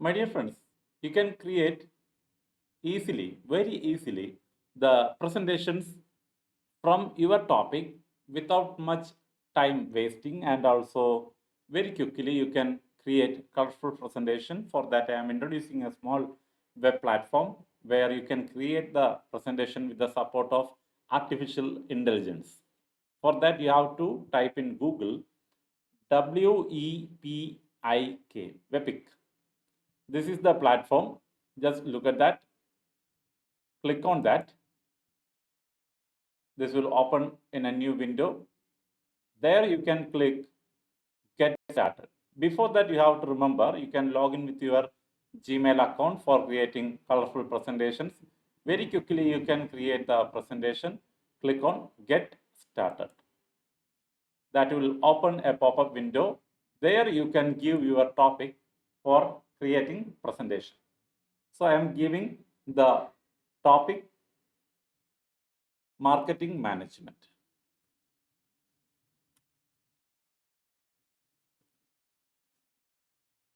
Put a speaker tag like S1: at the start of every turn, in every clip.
S1: My dear friends, you can create easily, very easily, the presentations from your topic without much time wasting, and also very quickly you can create colorful presentation. For that, I am introducing a small web platform where you can create the presentation with the support of artificial intelligence. For that, you have to type in Google WEPIK, WEPIK. This is the platform. Just look at that. Click on that. This will open in a new window. There you can click get started. Before that, you have to remember you can log in with your Gmail account for creating colorful presentations. Very quickly, you can create the presentation. Click on get started. That will open a pop-up window. There you can give your topic for creating presentation. So I am giving the topic marketing management.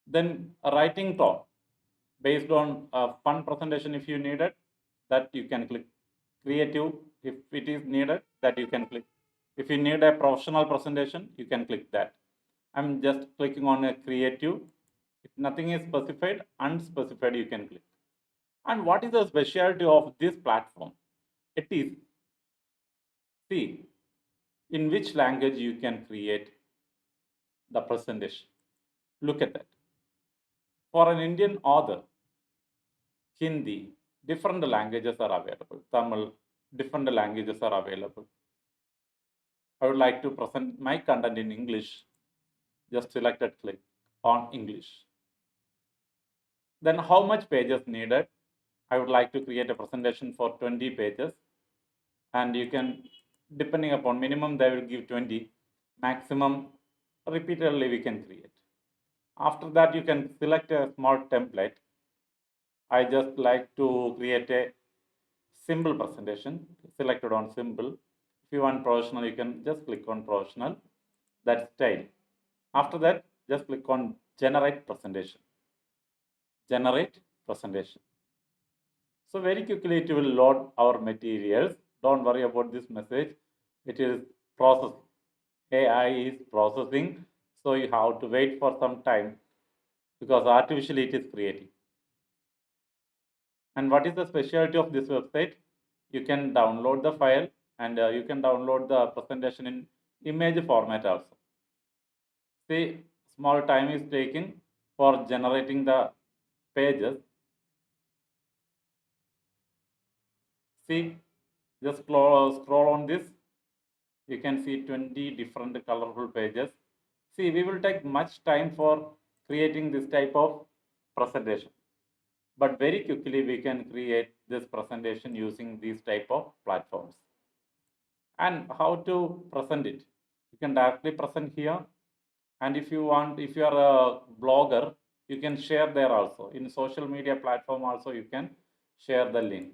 S1: Then a writing tone based on a fun presentation if you need it, that you can click. Creative if it is needed, that you can click. If you need a professional presentation, you can click that. I'm just clicking on a creative. If nothing is specified, unspecified you can click. And what is the specialty of this platform? It is, see, in which language you can create the presentation. Look at that. For an Indian author, Hindi, different languages are available. Tamil, different languages are available. I would like to present my content in English. Just select and click on English. Then how much pages needed? I would like to create a presentation for 20 pages. And you can, depending upon minimum, they will give 20. Maximum, repeatedly we can create. After that, you can select a small template. I just like to create a simple presentation, selected on simple. If you want professional, you can just click on professional, that style. After that, just click on generate presentation. Generate presentation. So very quickly it will load our materials. Don't worry about this message. It is processing. AI is processing. So you have to wait for some time because artificially it is creating. And what is the specialty of this website? You can download the file and you can download the presentation in image format also. See, small time is taken for generating the pages. See, just scroll on this. You can see 20 different colorful pages. See, we will take much time for creating this type of presentation. But very quickly we can create this presentation using these type of platforms. And how to present it? You can directly present here. And if you want, if you are a blogger, you can share there also. In social media platform also, you can share the link.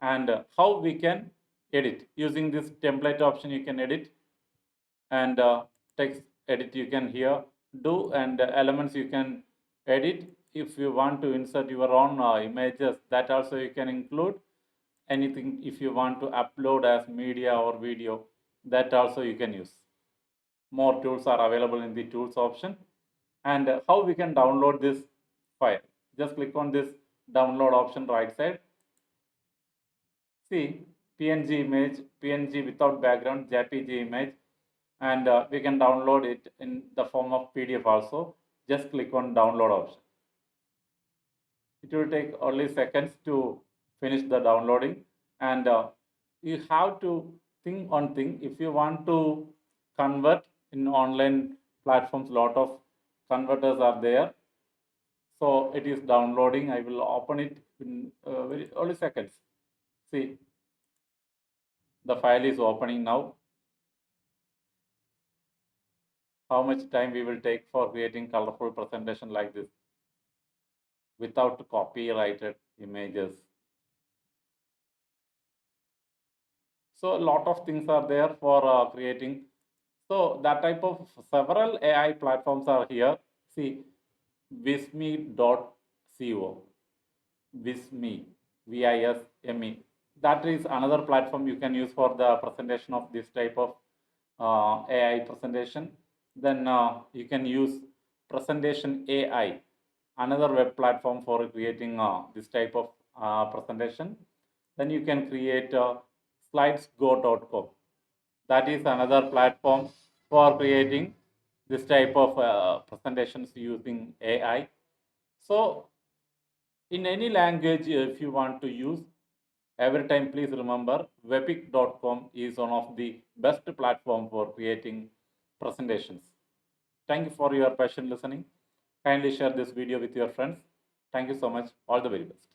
S1: And how we can edit? Using this template option, you can edit. And text edit you can here do, and elements you can edit. If you want to insert your own images, that also you can include. Anything if you want to upload as media or video, that also you can use. More tools are available in the tools option. And how we can download this file? Just click on this download option right side. See, PNG image, PNG without background, JPG image, and we can download it in the form of PDF also. Just click on download option. It will take only seconds to finish the downloading, and you have to think on thing. If you want to convert in online platforms, lot of converters are there. So it is downloading. I will open it in very early seconds. See, the file is opening now. How much time we will take for creating colorful presentation like this without copyrighted images. So a lot of things are there for creating. So that type of several AI platforms are here. See, visme.ai, CO, Visme, VISME. That is another platform you can use for the presentation of this type of AI presentation. Then you can use Presentation AI, another web platform for creating this type of presentation. Then you can create slidesgo.com. That is another platform for creating this type of presentations using AI. So in any language, if you want to use, every time please remember webic.com is one of the best platform for creating presentations. Thank you for your patient listening. Kindly share this video with your friends. Thank you so much. All the very best.